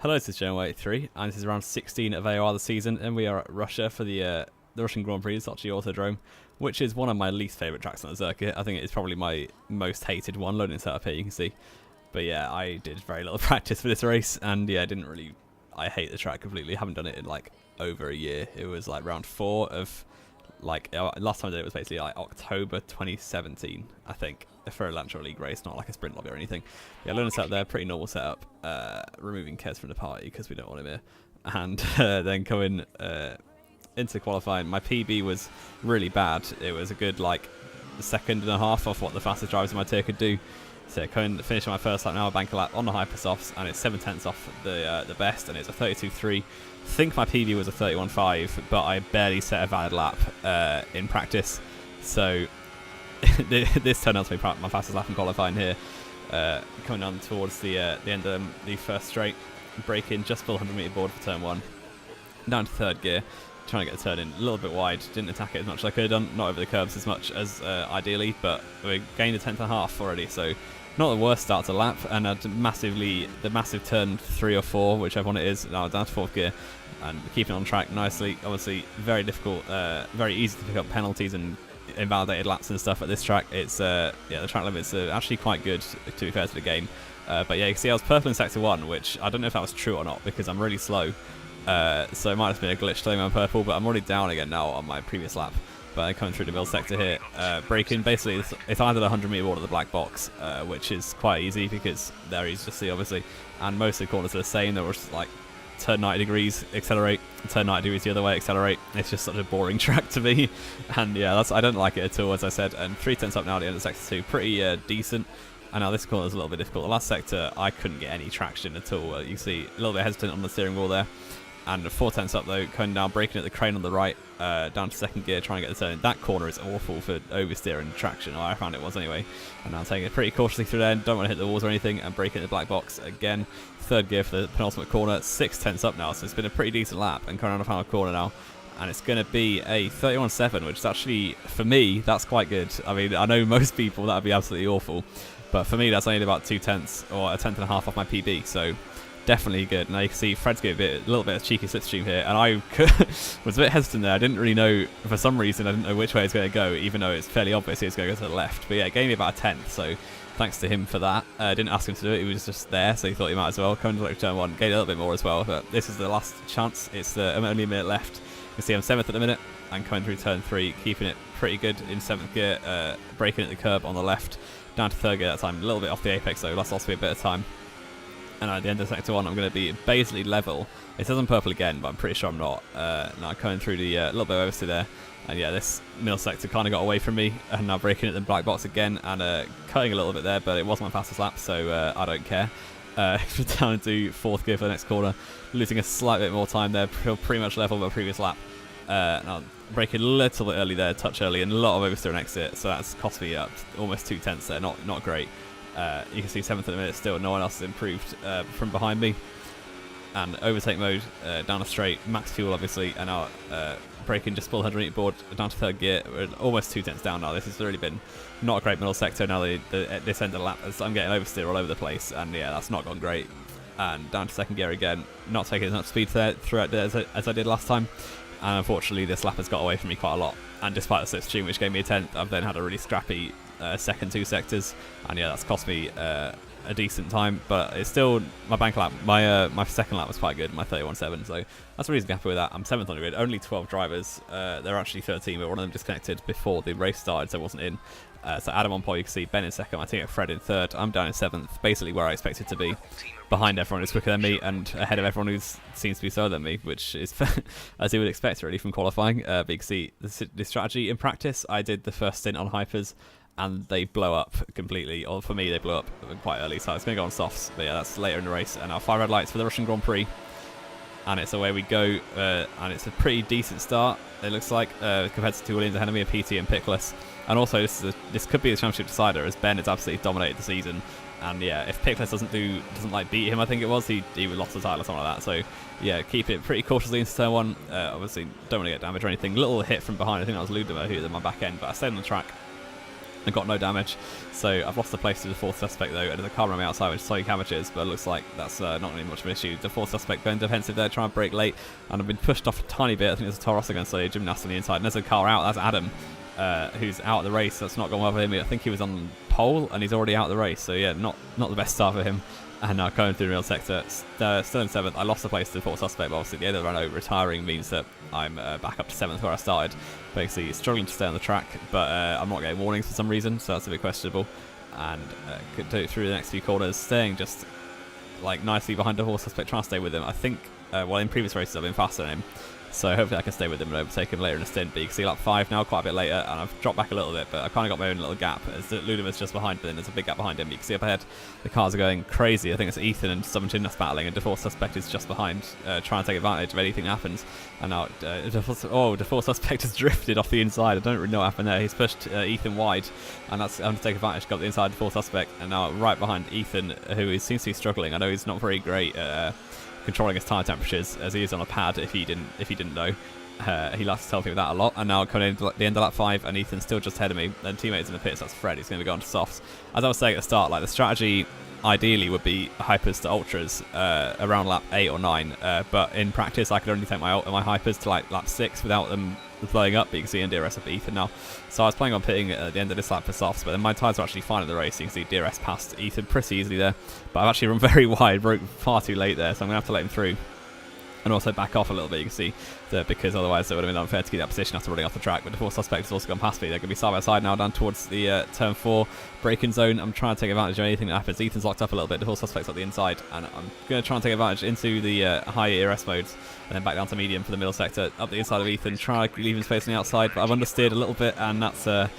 Hello, this is Gen83, and this is round 16 of AOR this season, and we are at Russia for the Russian Grand Prix, Sochi Autodrom, which is one of my least favourite tracks on the circuit. I think it is probably my most hated one. Loading setup here, you can see. But yeah, I did very little practice for this race, and yeah, I hate the track completely. Haven't done it in like over a year. It was like round 4 of last time I did it was basically like October 2017, I think, for a Lantra League race, not like a sprint lobby or anything. Yeah, learning setup there, pretty normal setup. Removing Kez from the party because we don't want him here, and then coming into qualifying. My PB was really bad. It was a good like second and a half off what the fastest drivers in my tier could do. So finishing my first lap now, I bank a lap on the hypersofts, and it's 7/10 off the best, and it's a 32.3. I think my PB was a 31.5, but I barely set a valid lap in practice. So this turned out to be my fastest lap in qualifying here. Coming on towards the end of the first straight, braking just full 100 meter board for turn 1, down to third gear, trying to get the turn in a little bit wide. Didn't attack it as much as I could have done, not over the curbs as much as ideally, but we gained a 10th and a half already, so not the worst start to lap. And the massive turn 3 or 4, whichever one it is, now down to fourth gear, and keeping on track nicely. Obviously very difficult, very easy to pick up penalties and invalidated laps and stuff at this track. It's yeah, the track limits are actually quite good, to be fair to the game. But yeah, you can see I was purple in sector 1, which I don't know if that was true or not because I'm really slow. So it might have been a glitch telling me I'm purple, but I'm already down again now on my previous lap. But I'm coming through the middle sector here, braking. Basically, it's either the 100 meter board or the black box, which is quite easy because they're easy to see, obviously. And most of the corners are the same. They're just like turn 90 degrees, accelerate, turn 90 degrees the other way, accelerate. It's just such a boring track to me. And yeah, I don't like it at all, as I said. And 3/10 up now at the end of sector 2, pretty decent. And now this corner is a little bit difficult. The last sector, I couldn't get any traction at all. You can see a little bit hesitant on the steering wheel there. And 4/10 up though, coming down, braking at the crane on the right, down to second gear, trying to get the turn. That corner is awful for oversteering traction, or I found it was anyway. And now taking it pretty cautiously through there, don't want to hit the walls or anything, and braking at the black box again. Third gear for the penultimate corner, 6/10 up now, so it's been a pretty decent lap, and coming around the final corner now. And it's going to be a 31.7, which is actually, for me, that's quite good. I mean, I know most people that would be absolutely awful, but for me, that's only about 2/10 or a 10th and a half off my PB, so definitely good. Now you can see Fred's getting a little bit of cheeky slipstream here, and I was a bit hesitant there. I didn't really know, for some reason, I didn't know which way it's going to go, even though it's fairly obvious it's going to go to the left. But yeah, it gave me about a 10th, so thanks to him for that. Didn't ask him to do it, he was just there, so he thought he might as well. Coming to turn 1, gained a little bit more as well, but this is the last chance. It's only a minute left. You can see I'm 7th at the minute, and coming through turn 3, keeping it pretty good in 7th gear, braking at the curb on the left, down to third gear that time. A little bit off the apex though, that's lost me a bit of time. And at the end of sector 1, I'm going to be basically level. It says I'm purple again, but I'm pretty sure I'm not. Now coming through the little bit of oversteer there. And yeah, this middle sector kind of got away from me. And now braking at the black box again and cutting a little bit there, but it was my fastest lap, so I don't care. Down into fourth gear for the next corner. Losing a slight bit more time there, pretty much level with my previous lap. Now braking a little bit early there, touch early, and a lot of oversteer and exit. So that's cost me up almost 2/10 there, not great. You can see 7th at the minute still, no one else has improved from behind me. And overtake mode, down a straight, max fuel obviously, and now braking just full 100 meter board down to third gear. We're almost 2/10 down now. This has really been not a great middle sector now at this end of the lap, as I'm getting oversteer all over the place, and yeah, that's not gone great. And down to second gear again, not taking as much speed throughout as I did last time. And unfortunately this lap has got away from me quite a lot. And despite the slipstream, which gave me a 10th, I've then had a really scrappy second 2 sectors, and yeah, that's cost me a decent time, but it's still my bank lap. My second lap was quite good, my 31.7, so that's the reason I'm happy with that. I'm 7th on the grid, only 12 drivers. There are actually 13, but one of them disconnected before the race started, so I wasn't in. So Adam on pole, you can see Ben in second, I think Fred in third. I'm down in 7th, basically where I expected to be, behind everyone who's quicker than me and ahead of everyone who seems to be slower than me, which is as you would expect really from qualifying. But you can see the strategy in practice. I did the first stint on hypers, and they blow up completely, or for me they blew up quite early, so it's going to go on softs, but yeah, that's later in the race. And our 5 red lights for the Russian Grand Prix, and it's away we go, and it's a pretty decent start, it looks like, compared to 2 Williams ahead of me, a PT and Pickless. And also this could be the championship decider, as Ben has absolutely dominated the season. And yeah, if Pickless doesn't like beat him, I think it was, he would lost the title or something like that. So yeah, keep it pretty cautiously into turn 1. Obviously don't want to get damage or anything. Little hit from behind, I think that was Ludima who hit my back end, but I stayed on the track. and got no damage. So I've lost the place to the fourth suspect though, and there's a car on the outside which Sochi amateurs, but it looks like that's not really much of an issue. The fourth suspect going defensive there, trying to break late, and I've been pushed off a tiny bit. I think there's a Taurus against a gymnast on the inside, and there's a car out. That's Adam, who's out of the race. That's not gone well for him. I think he was on pole, and he's already out of the race. So yeah, not the best start for him. And now going through the real sector, still in 7th. I lost the place to the fourth suspect, but obviously the end of the Renault retiring means that I'm back up to 7th where I started. Basically struggling to stay on the track, but I'm not getting warnings for some reason, so that's a bit questionable. And could do it through the next few corners, staying just like nicely behind the fourth suspect, trying to stay with him. I think, well, in previous races I've been faster than him, so hopefully I can stay with him and overtake him later in the stint. But you can see lap 5 now, quite a bit later, and I've dropped back a little bit, but I've kind of got my own little gap. As Ludimus just behind, but then there's a big gap behind him. You can see up ahead, the cars are going crazy. I think it's Ethan and some gymnast battling, and the fourth suspect is just behind, trying to take advantage of anything that happens. And now, the fourth suspect has drifted off the inside. I don't really know what happened there. He's pushed Ethan wide, and that's having to take advantage. Got the inside of the fourth suspect, and now right behind Ethan, who seems to be struggling. I know he's not very great controlling his tyre temperatures, as he is on a pad. If you didn't know. He likes to tell people that a lot, and now coming in at the end of lap 5, and Ethan's still just ahead of me. Then teammates in the pits, that's Fred. He's going to be going to softs. As I was saying at the start, like the strategy ideally would be hypers to ultras around lap 8 or 9, but in practice I could only take my hypers to like lap 6 without them blowing up. But you can see in DRS up Ethan now. So I was planning on pitting at the end of this lap for softs, but then my tyres are actually fine at the race. You can see DRS passed Ethan pretty easily there, but I've actually run very wide, broke far too late there, so I'm going to have to let him through. And also back off a little bit, you can see, that because otherwise it would have been unfair to keep that position after running off the track. But the fourth suspect has also gone past me. They're going to be side by side now down towards the turn 4 braking zone. I'm trying to take advantage of anything that happens. Ethan's locked up a little bit. The fourth suspect's at the inside, and I'm going to try and take advantage into the high ERS modes, and then back down to medium for the middle sector. Up the inside of Ethan, trying to leave him space on the outside, but I've understeered a little bit, and that's a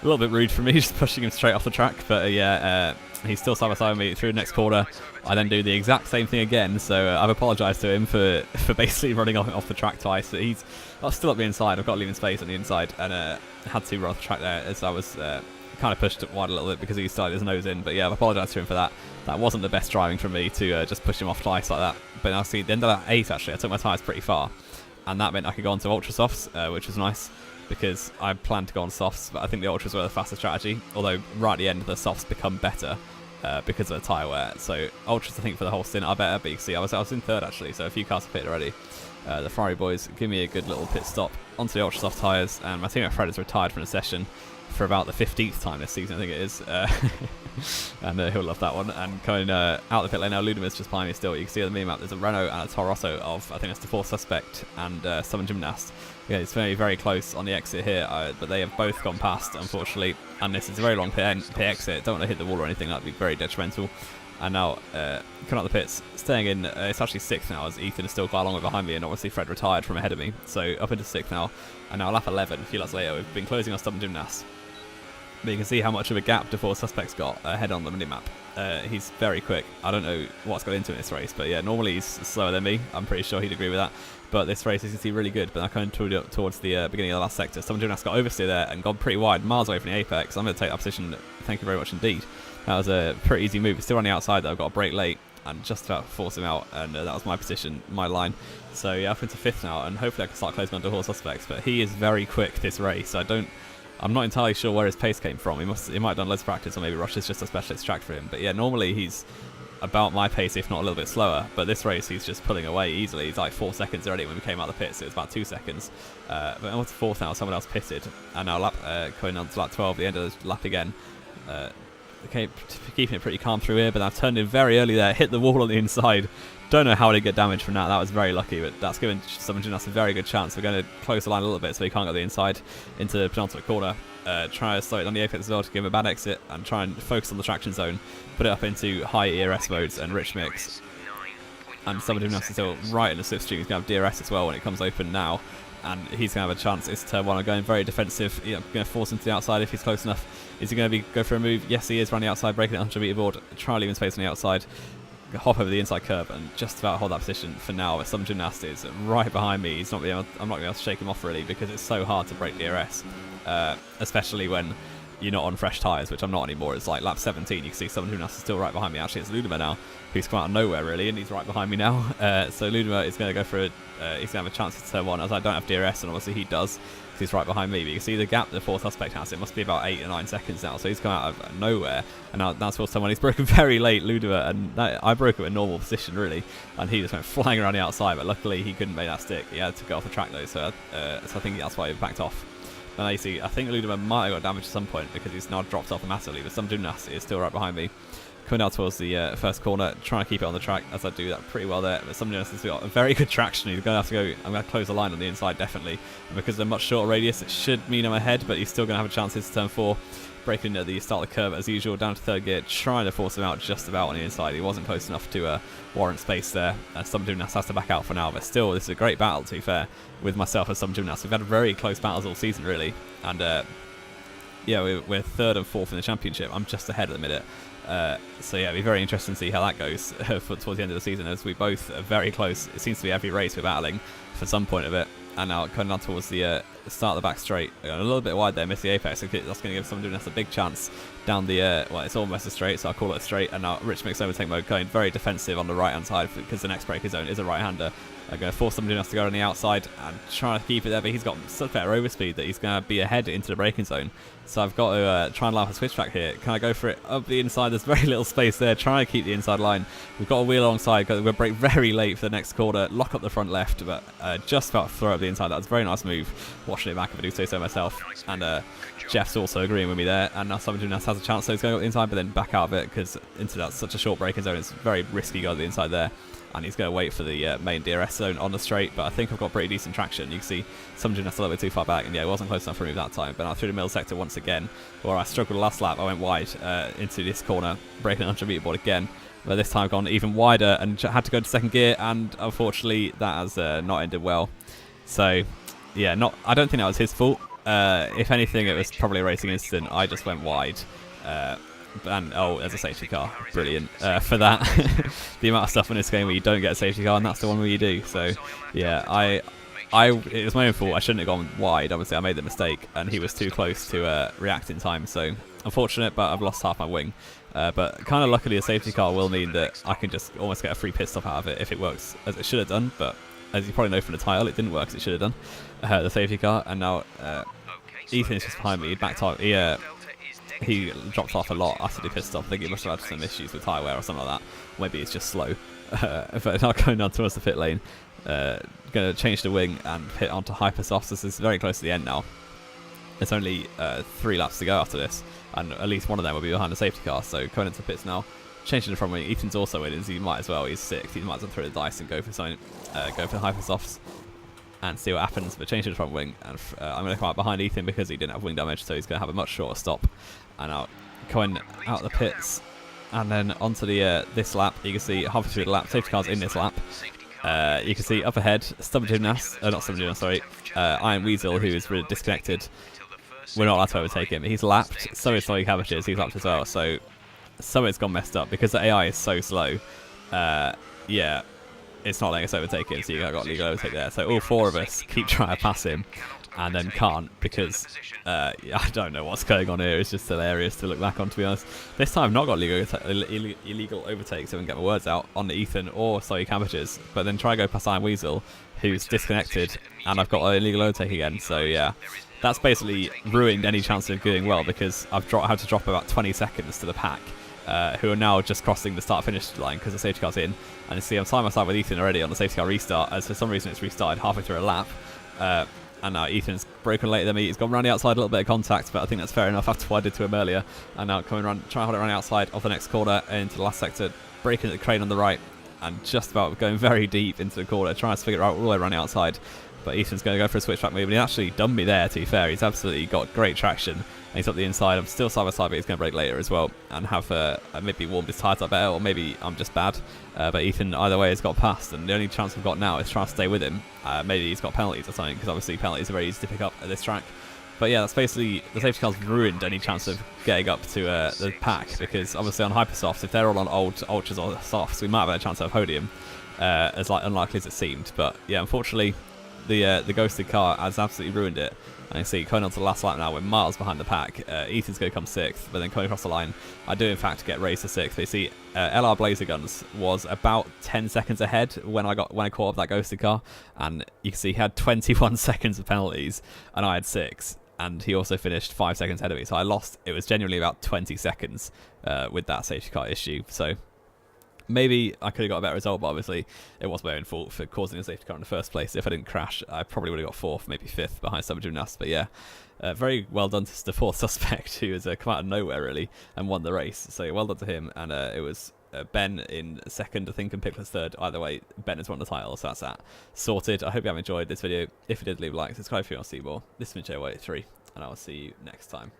little bit rude for me, just pushing him straight off the track. But he's still side by side with me through the next corner. I then do the exact same thing again, so I've apologised to him for basically running off the track twice. He's still up the inside. I've got to leave him space on the inside, and had to run off the track there as I was kind of pushed wide a little bit because he started his nose in. But yeah, I've apologised to him for that. That wasn't the best driving from me to just push him off twice like that. But now see, at the end of that 8 actually, I took my tyres pretty far, and that meant I could go on to ultra softs, which was nice, because I planned to go on softs, but I think the ultras were the faster strategy, although right at the end the softs become better because of the tyre wear. So ultras, I think, for the whole stint are better, but you can see I was in 3rd actually, so a few cars have pitted already. The Ferrari boys give me a good little pit stop onto the ultra soft tyres, and my teammate Fred has retired from the session for about the 15th time this season, I think it is, and he'll love that one. And coming out the pit lane now, Ludimus just behind me still. You can see on the mini-map there's a Renault and a Taurus of, I think it's the fourth suspect and some gymnast. Yeah, it's very, very close on the exit here, but they have both gone past, unfortunately, and this is a very long pit exit. Don't want to hit the wall or anything, that would be very detrimental. And now, coming out the pits, staying in, it's actually 6th now, as Ethan is still quite a long way behind me, and obviously Fred retired from ahead of me, so up into 6th now. And now lap 11, a few laps later, we've been closing on stubborn gymnast. But you can see how much of a gap the four suspects got ahead on the minimap. He's very quick. I don't know what's got into in this race, but yeah, normally he's slower than me. I'm pretty sure he'd agree with that. But this race is really good. But I'm coming towards the beginning of the last sector. Someone just got oversteer there and gone pretty wide, miles away from the apex. I'm going to take that position. Thank you very much indeed. That was a pretty easy move. It's still on the outside though. I've got a brake late and just about to force him out, and that was my position, my line. So yeah, up into 5th now, and hopefully I can start closing on to four suspects. But he is very quick this race. I'm not entirely sure where his pace came from. He might have done loads of practice, or maybe Russia's just a specialist track for him. But yeah, normally he's about my pace, if not a little bit slower. But this race, he's just pulling away easily. He's like 4 seconds already when we came out of the pits. It was about 2 seconds. But on to 4th now, someone else pitted. And now going on to lap 12, the end of the lap again. Okay, keeping it pretty calm through here, but I've turned in very early there, hit the wall on the inside. Don't know how I did get damage from that. That was very lucky, but that's given someone a very good chance. We're going to close the line a little bit so he can't go the inside into the penultimate corner. Try to slow it on the apex as well to give him a bad exit and try and focus on the traction zone. Put it up into high ERS modes and rich mix. And someone who has to still right in the slipstream. He's going to have DRS as well when it comes open now. And he's going to have a chance. It's turn 1. I'm going very defensive. I'm going to force him to the outside if he's close enough. Is he going to go for a move? Yes, he is. Running outside, breaking it 100 meter board. Try to leave him space on the outside. Hop over the inside curb and just about hold that position for now. But some gymnast is right behind me. I'm not going to be able to shake him off really, because it's so hard to break DRS, especially when you're not on fresh tyres, which I'm not anymore. It's like lap 17, you can see someone who is still right behind me. Actually, it's Ludimer now, who's come out of nowhere really, and he's right behind me now. So Ludimer is going to go for he's going to have a chance to turn one, as I don't have DRS, and obviously he does. He's right behind me, but you can see the gap the fourth suspect has. It must be about 8 or 9 seconds now, so he's come out of nowhere, and now that's for someone. He's broken very late, Ludimer, and I broke him in normal position really, and he just went flying around the outside, but luckily he couldn't make that stick. He had to go off the track though, so I think that's why he backed off. And now you see, I think Ludimer might have got damaged at some point because he's now dropped off massively, but some gymnast is still right behind me. Coming down towards the first corner, trying to keep it on the track, as I do that pretty well there. But some gymnast has got a very good traction. He's going to have to go. I'm going to close the line on the inside, definitely. And because they're much shorter radius, it should mean I'm ahead, but he's still going to have a chance to turn 4. Breaking at the start of the curve as usual, down to third gear, trying to force him out just about on the inside. He wasn't close enough to warrant space there. Some gymnast has to back out for now, but still, this is a great battle, to be fair, with myself and some gymnasts. We've had very close battles all season, really. And yeah, we're 3rd and 4th in the championship. I'm just ahead at the minute. So yeah, it'll be very interesting to see how that goes towards the end of the season, as we both are very close. It seems to be every race we're battling for some point of it. And now coming down towards the start of the back straight, a little bit wide there, missed the apex. That's going to give someone doing us a big chance down the, well, it's almost a straight, so I'll call it a straight. And now Rich makes overtake mode, going very defensive on the right hand side because the next braking zone is a right hander. I'm going to force someone doing us to go on the outside and try to keep it there, but he's got such better overspeed that he's going to be ahead into the braking zone. So I've got to try and line up a switch track here. Can I go for it up the inside? There's very little space there. Trying to keep the inside line. We've got a wheel alongside. We're going to brake very late for the next corner. Lock up the front left, but just about to throw up the inside. That was a very nice move. Watching it back, if I do say so myself. And Jeff's also agreeing with me there. And now someone doing us has a chance, so he's going up the inside, but then back out of it because into that such a short braking zone. It's very risky going to the inside there. And he's going to wait for the main DRS zone on the straight, but I think I've got pretty decent traction. You can see some gymnasts a little bit too far back, and yeah, it wasn't close enough for me that time. But now through the middle sector once again, where I struggled the last lap, I went wide into this corner, breaking an untribute board again. But this time I've gone even wider and had to go to second gear, and unfortunately that has not ended well. So yeah, I don't think that was his fault. If anything, it was probably a racing incident. I just went wide. And oh, there's a safety car. Brilliant for that. The amount of stuff in this game where you don't get a safety car, and that's the one where you do. So yeah, it was my own fault. I shouldn't have gone wide. Obviously, I made the mistake, and he was too close to react in time. So unfortunate, but I've lost half my wing. But kind of luckily, a safety car will mean that I can just almost get a free pit stop out of it if it works as it should have done. But as you probably know from the title, it didn't work as it should have done. The safety car, and now Ethan is just behind me. He backed up. He dropped off a lot after the pit stop. I think he must have had some issues with tyre wear or something like that. Maybe it's just slow. But now going down towards the pit lane, going to change the wing and hit onto Hypersofts. This is very close to the end now. There's only 3 laps to go after this, and at least one of them will be behind the safety car. So going into the pits now, changing the front wing. Ethan's also in, as he might as well. He's 6th. He might as well throw the dice and go for something. Go for the Hypersofts and see what happens. But changing the front wing, and I'm going to come out behind Ethan because he didn't have wing damage, so he's going to have a much shorter stop. And now going out the pits, and then onto the this lap. You can see halfway through the lap, safety cars in this lap. You can see up ahead, Stubborn Gymnast, not Stubborn Gymnast, sorry, Iron Weasel, who is really disconnected. We're not allowed to overtake him. He's lapped. So is Solly Cabbages. He's lapped as well. So it's gone messed up because the AI is so slow. Yeah, it's not letting us overtake him. So you got legal overtake there. So all 4 of us keep trying to pass him, and then can't because I don't know what's going on here. It's just hilarious to look back on, to be honest. This time I've not got illegal overtakes, so I can get my words out on Ethan or Solly Cabbages, but then try to go past Iron Weasel, who's disconnected, and I've got an illegal overtake again. So yeah, that's basically ruined any chance of doing well because I've had to drop about 20 seconds to the pack, who are now just crossing the start-finish line because the safety car's in. And you see I'm side by side with Ethan already on the safety car restart, as for some reason it's restarted halfway through a lap. And now Ethan's broken later than me. He's gone around the outside, a little bit of contact, but I think that's fair enough after what I did to him earlier. And now coming around, trying to hold it around the outside of the next corner into the last sector, braking at the crane on the right, and just about going very deep into the corner, trying to figure it out all the way around the outside. But Ethan's going to go for a switchback move, and he actually done me there, to be fair. He's absolutely got great traction, and he's up the inside. I'm still side by side, but he's going to brake later as well, and have maybe warmed his tyres up better, or maybe I'm just bad. But Ethan, either way, has got past, and the only chance we've got now is trying to stay with him. Maybe he's got penalties or something, because obviously penalties are very easy to pick up at this track. But yeah, that's basically, the safety car's ruined any chance of getting up to the pack, because obviously on Hypersofts, if they're all on old Ultras or Softs, we might have a chance of a podium, as unlikely as it seemed. But yeah, unfortunately, The ghosted car has absolutely ruined it. And you see, coming on to the last lap now, we're miles behind the pack. Ethan's going to come 6th, but then coming across the line, I do in fact get raised to 6th. But you see, LR Blazer Guns was about 10 seconds ahead when I caught up that ghosted car, and you can see he had 21 seconds of penalties, and I had 6. And he also finished 5 seconds ahead of me, so I lost. It was genuinely about 20 seconds with that safety car issue. So maybe I could have got a better result, but obviously it was my own fault for causing a safety car in the first place. If I didn't crash, I probably would have got 4th, maybe 5th behind Summer Gymnast. But yeah, very well done to the 4th suspect, who has come out of nowhere really and won the race. So well done to him. And it was Ben in 2nd, I think, and Pickler's 3rd. Either way, Ben has won the title, so that's that sorted. I hope you have enjoyed this video. If you did, leave a like, subscribe if you want to see more. This has been J83, and I will see you next time.